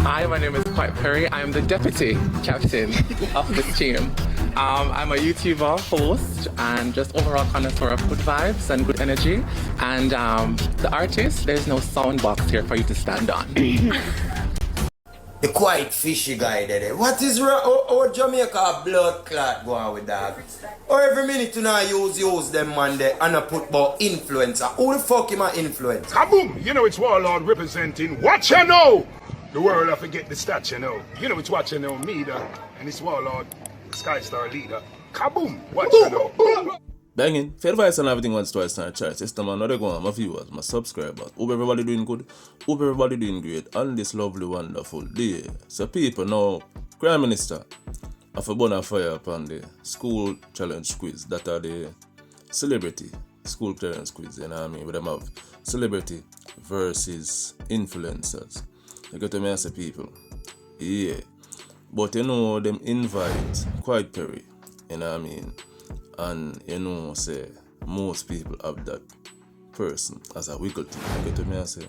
Hi, my name is Quiet Perry. I'm the deputy captain of this team. I'm a YouTuber, host, and just overall connoisseur of good vibes and good energy. And the artist, there's no sound box here for you to stand on. The quite fishy guy there. What is our Jamaica blood clot going with that? Or every minute you know use them man there and I put about influencer. Who the fuck am I influence? Kaboom! You know it's Warlord representing what you know! The world I forget the stats you know. You know it's what you know, me and it's Warlord, Sky Star leader. Kaboom! What you know. Banging. For advice and everything once twice in charts. It's time another go on my viewers, my subscribers. Hope everybody doing good. Hope everybody doing great on this lovely, wonderful day. So people know, Prime Minister have a bonfire upon the school challenge quiz. That are the celebrity school challenge quiz, you know what I mean? With them have celebrity versus influencers. You get to me as a people. Yeah. But you know them invite Quiet Perry, you know what I mean? And you know, say most people have that person as a wiggle thing. You get to me and say,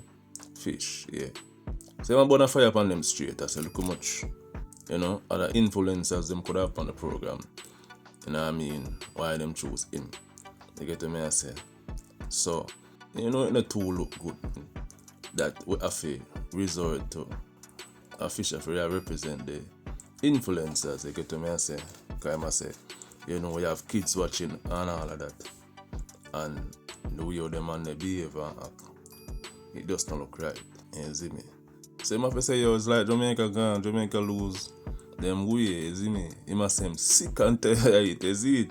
fish, yeah. So I'm gonna fire upon them straight. I say, look how much, you know, other influencers them could have on the program. You know what I mean? Why them choose him? You get to me and say. So, you know, the two look good. That we have to resort to a fish if we represent the influencers. You get to me and say, because I say, you know, we have kids watching and all of that. And the way of them and they behave and act, it just don't look right. You see me? So I say, yo, it's like Jamaica gone, Jamaica lose them way, you see me? He must say I'm sick and tired of it, you see it?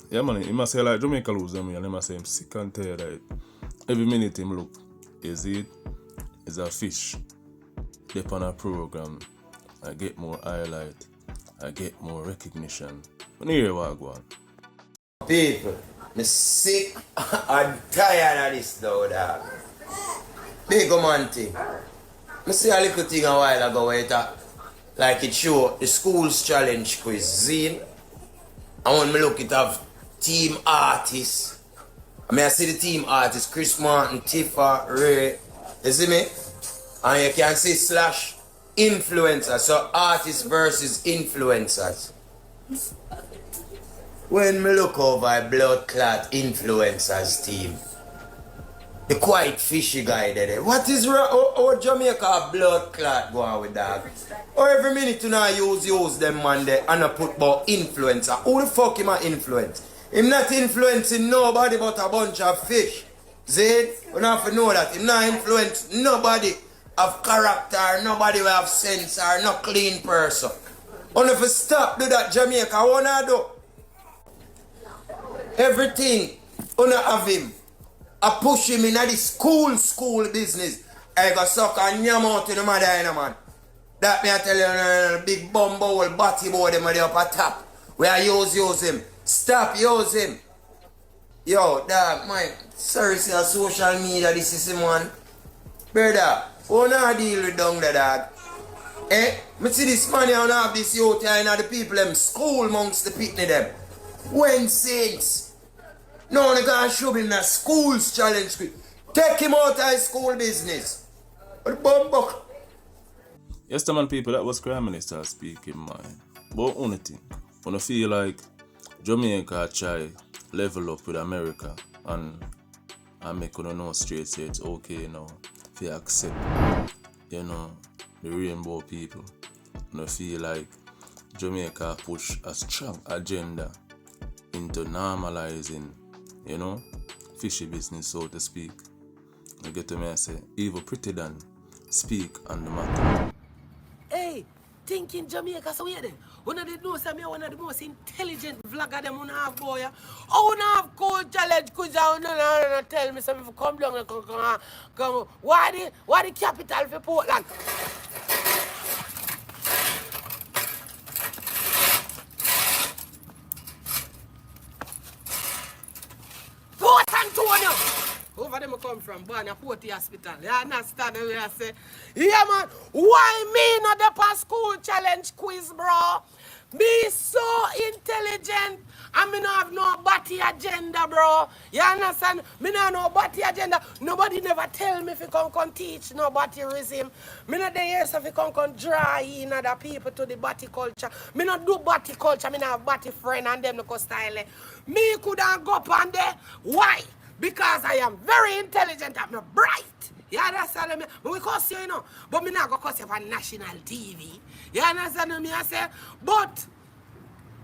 Yeah, man, he must say like Jamaica lose them and he must say I'm sick and tired of it. Every minute him look, you see it? It's a fish. They on a program, I get more highlight, I get more recognition. But here what I go on. People, I'm sick and tired of this though, dog. Big man thing. I see a little thing a while ago where it like it show the school's challenge quiz zine. And when I look it have team artists. I see the team artists, Chris Martin, Tifa, Ray. You see me? And you can see slash influencers. So artists versus influencers. When me look over a blood clot influencers team, the quite fishy guy there. What is our Jamaica blood clot going with that? Or every minute you know use them man there and I put about influencer. Who the fuck am I influence? Him not influencing nobody but a bunch of fish. See? You have to know that. Him not influence nobody of character, nobody will have sense or no clean person. And if you stop do that Jamaica, what I do? Everything you have him. I push him in the school business. I go suck and yam out in the mother, man. That me I tell you, big bumble, batty boy, them up at top. Where I use him. Stop, use him. Yo, dog, my seriously, social media, this is him, man. Brother, who not deal with down the dog? Eh? Me see this man here and have this youth here and the people them school amongst the pitney them. When since? No, they gonna show him that school's challenge. Take him out of his school business. But bumbuck. Yes, man, people, that was Prime Minister speaking, man. But only thing, when I feel like Jamaica try level up with America and make you know straight say it's okay now if you accept, you know, the rainbow people. And I feel like Jamaica push a strong agenda into normalizing, you know, fishy business, so to speak. You get to me, I say, even pretty than speak on the matter. Hey, thinking Jamaica, so yeah then. One of the know some one of the most intelligent vlogger them on have boy. Oh, no have cool challenge cause no tell me something come down and come. Why the capital for Portland? Port Antonio! Over them I come from, born at Porty Hospital. You understand the way I say? Yeah, man. Why me not the past school challenge quiz, bro? Me so intelligent And me not have no body agenda, bro. You understand? Me not have no body agenda. Nobody never tell me if you come teach no bodyism. Me not there if you come draw in other people to the body culture. Me not do body culture. Me not have body friend and them no go style. Me could have go up on there. Why? Because I am very intelligent. I'm bright. You understand me? We cuss you, you know. But me not go cuss you on national TV. You understand me? I say, but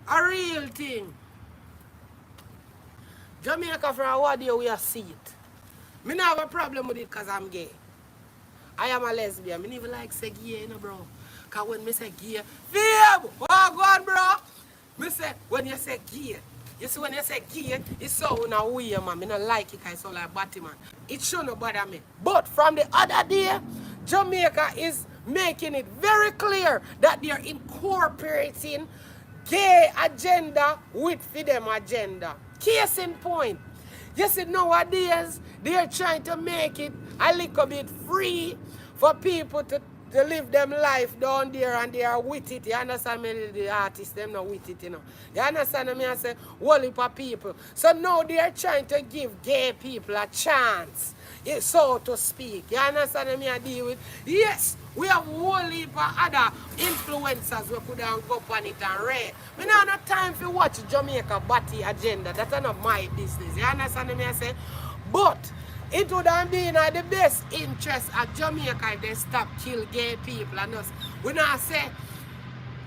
a real thing. Jamaica for a what day we see it. Me not have a problem with it because I'm gay. I am a lesbian. Me never like say gay, you know, bro. Because when me say gay, feel, oh, go on, bro. Me say, when you say gay, you see when you say gay, it's so in a way, man. Me not like it because it's so like Batman. It shouldn't bother me. But from the other day, Jamaica is making it very clear that they are incorporating gay agenda with freedom agenda. Case in point. You see, nowadays, they're trying to make it a little bit free for people to live them life down there and they are with it. You understand me? The artists, them not with it, you know. You understand me? I say, whole heap of people. So now they're trying to give gay people a chance, so to speak. You understand me? I deal with. Yes, we have whole heap of other influencers we could have go on it and read. We don't have time for watch Jamaica body agenda. That's not my business. You understand me? I say, but it would have been the best interest of Jamaica if they stop kill gay people and us. We not say,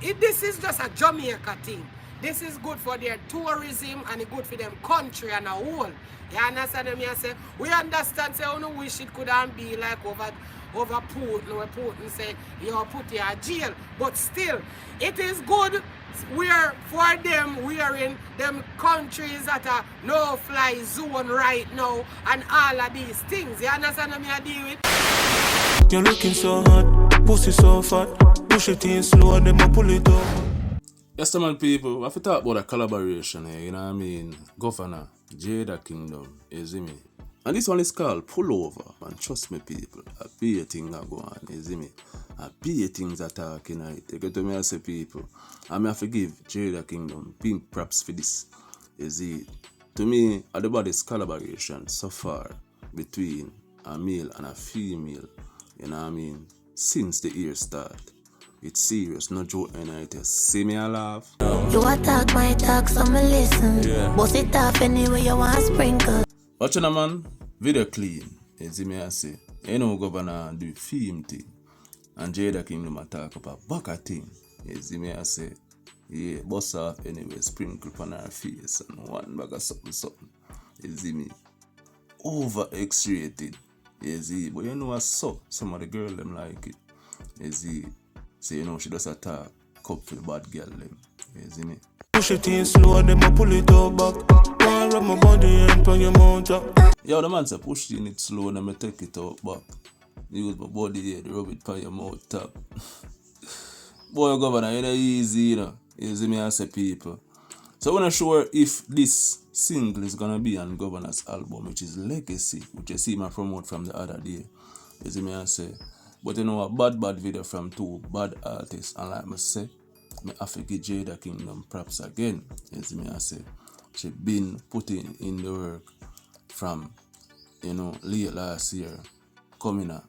this is just a Jamaica thing. This is good for their tourism and it's good for them country and a whole. You understand me? I say, we understand, say, I don't wish it could have be like over Putin, where Putin say, you put you in jail. But still, it is good where for them, we are in them countries that are no-fly zone right now and all of these things. You understand what I deal with? You're looking so hot, pussy so fat, push it in slow and then I pull it up. Yes, man, people, I have to talk about a collaboration here, you know what I mean? Govana Jada Kingdom, you see me? And this one is called Pull Over. And trust me, people, a be a thing that go on, you see me? A be a things that talk, you know? They get to me, I say, people, I may have to give Jada Kingdom pink props for this. You see, to me, at the body's collaboration so far between a male and a female, you know what I mean? Since the year start. It's serious, no joke, and I just see me a laugh. You attack my talk, so me listen. Yeah. Bust it off anyway you want sprinkle. Watch on man, video clean. You see me I say, you know Govana do film thing. And Jada Kingdom attack up a baka thing. You see me I say, yeah, bust off anyway, sprinkle on her face and one bag of something. You see me? Over extradited. You see, but you know what's so? Some of the girl them like it. You see? So you know she does attack cup for the bad girl them. You see me? Push it in slow and then I pull it up back. Can't rub my body and put your mouth up. Yo, the man say push it in it slow and then I take it out back. Use my body here to rub it by your mouth top. Boy, Governor, it ain't easy, you know. You see me I say people. So I'm not sure if this single is gonna be on Governor's album, which is Legacy, which you see me promote from the other day. You see me I say. But you know a bad video from two bad artists, and like I say, I have to give Jada Kingdom props again. You see me I say, she been putting in the work from, you know, late last year, coming up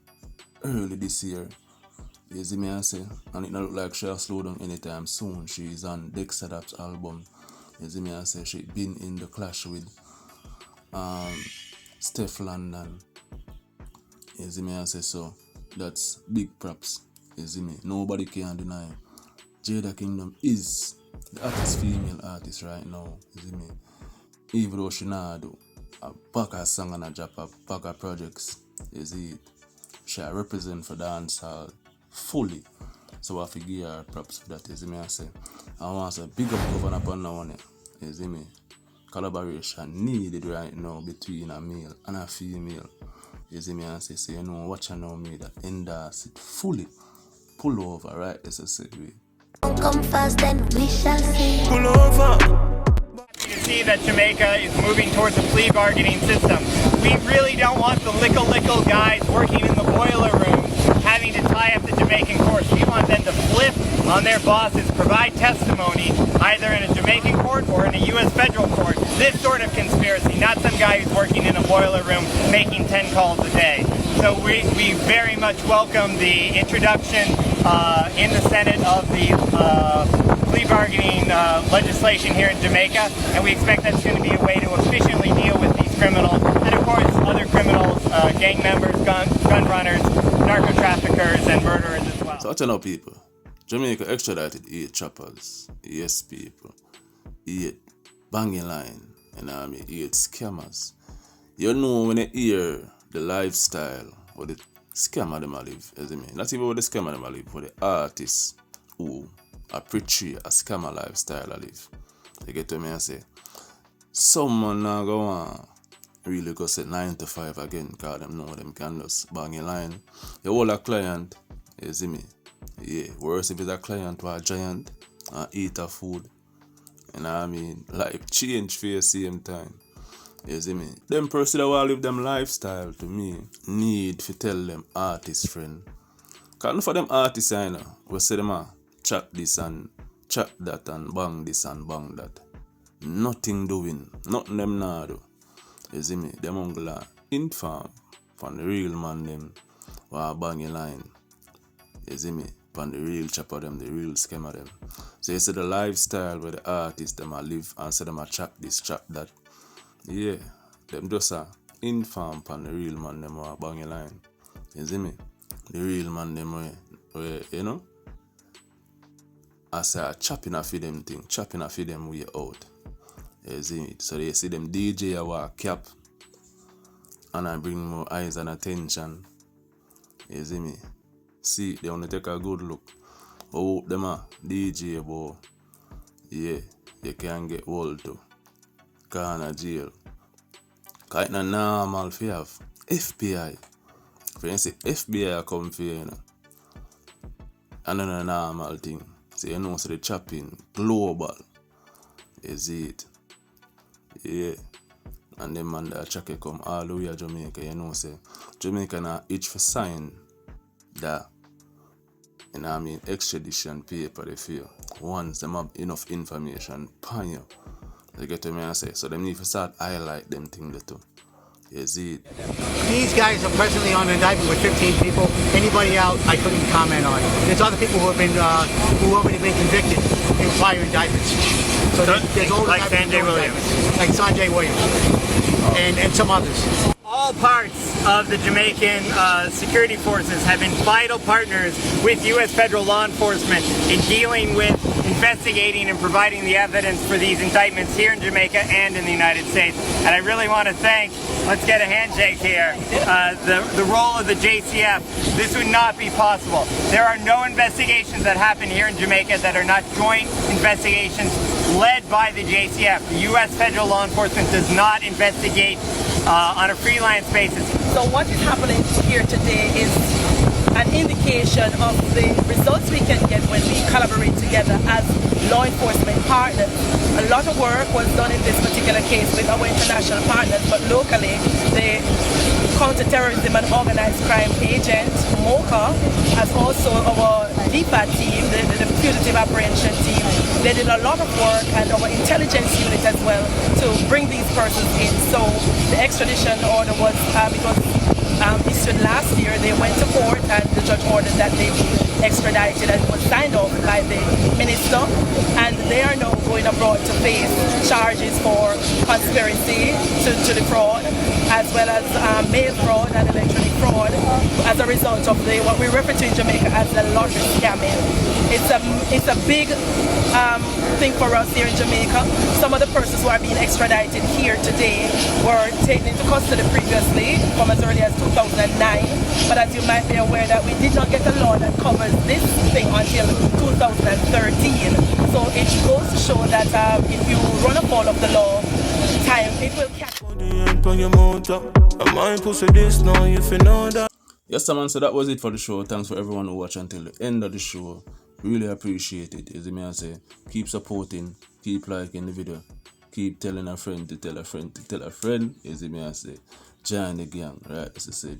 early this year. You see me I say, and it don't look like she'll slow down anytime soon. She's on Dexter's album. You see me I say, she been in the clash with Steph London. You see me I say, so that's big props. You see me? Nobody can deny Jada Kingdom is the hottest female artist right now. You see me? Even though she not do a pack of song and a drop a pack of projects. You see it? She represent for dancehall fully. So I have to give her props for that. You see me? I say, I want to say big up Govana upon now one. You see me? Collaboration needed right now between a male and a female. You see me and say, so you know, watch and know me that endorse it fully. Pull over, right? As I said, we. Come fast and we shall see. Pull over. You can see that Jamaica is moving towards a plea bargaining system. We really don't want the lickle guys working in the boiler room having to tie up the Jamaican courts. We want them to flip on their bosses provide testimony either in a Jamaican court or in a U.S. federal court. This sort of conspiracy, not some guy who's working in a boiler room making 10 calls a day. So we very much welcome the introduction in the Senate of the plea bargaining legislation here in Jamaica, and we expect that's going to be a way to efficiently deal with these criminals, and of course other criminals, gang members, gun runners, narco traffickers, and murderers as well. So, you know, people, Jamaica extradited 8 choppers, yes, people, 8 banging line, you know what I mean, 8 scammers. You know when you hear the lifestyle or the scammer them a live, as I mean, not even what the scammer them a live, but the artists who are preaching a scammer lifestyle a live. You get to me and say, someone now go on really go say 9 to 5 again, because them know them can just bang a line. You hold a client, you see me? Yeah, worse if it's a client or a giant and eat a food. You know what I mean? Life change for the same time. You see me? Them person that want to live them lifestyle to me need to tell them artist friend. Because not for them artists, I know, we say them chat this and chat that and bang this and bang that. Nothing doing. Nothing them now do. You see me? Them uncle inform from the real man them while bang a line. You see me? From the real chopper them, the real scammer them. So you see the lifestyle where the artists them a live and say them a chat this, chat that. Yeah, them just inform from the real man them while bang a line. You see me? The real man them where you know? I say chopping a feed them thing, chopping a feed them way out. You see it? So they see them DJ a walk cap and I bring more eyes and attention. You see me? See, they want to take a good look. Oh, them DJ boy. Yeah, you can get old too. Govana Jada. Cause it's not normal for you have FBI. For you say FBI come for you, know. And not a normal thing. So you know, so the chopping global. You see it? Yeah. And them man that check come all the way to Jamaica, you know, say Jamaica now itch for sign that, you know what I mean, extradition paper they feel. Once them have enough information pan you. You get to me and say, so them need to start highlight them things too. You see it? These guys are presently on indictment with 15 people. Anybody out, I couldn't comment on. There's other people who have been, who already been convicted in prior indictments. So there's all like Sanjay Williams. Like Sanjay Williams. And some others. All parts of the Jamaican security forces have been vital partners with U.S. federal law enforcement in dealing with, investigating, and providing the evidence for these indictments here in Jamaica and in the United States. And I really want to thank, let's get a handshake here, the role of the JCF. This would not be possible. There are no investigations that happen here in Jamaica that are not joint investigations led by the JCF. The U.S. federal law enforcement does not investigate on a freelance basis. So what is happening here today is an indication of the results we can get when we collaborate together as law enforcement partners. A lot of work was done in this particular case with our international partners, but locally the counter-terrorism and organized crime agent, MOCA, as also our DPAT team, the putative apprehension team, they did a lot of work, and our intelligence unit as well, to bring these persons in. So the extradition order was, issued last year. They went to court and the judge ordered that they be extradited, and was signed off by the minister, and they are now going abroad to face charges for conspiracy to defraud, as well as mail fraud and electronic fraud, as a result of what we refer to in Jamaica as the lottery scamming. It's a big thing for us here in Jamaica. Some of the persons who are being extradited here today were taken into custody previously from as early as 2009, but as you might be aware that we did not get a law that covers this thing until 2013. So it goes to show that if you run afoul of the law, time it will catch. Yes, man, so that was it for the show. Thanks for everyone who watched until the end of the show. Really appreciate it. As I say, keep supporting, keep liking the video, keep telling a friend to tell a friend to tell a friend. As I say, join the gang, right? As I said,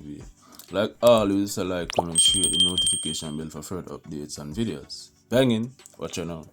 like always, like, comment, share the notification bell for further updates and videos. Banging, watch you now.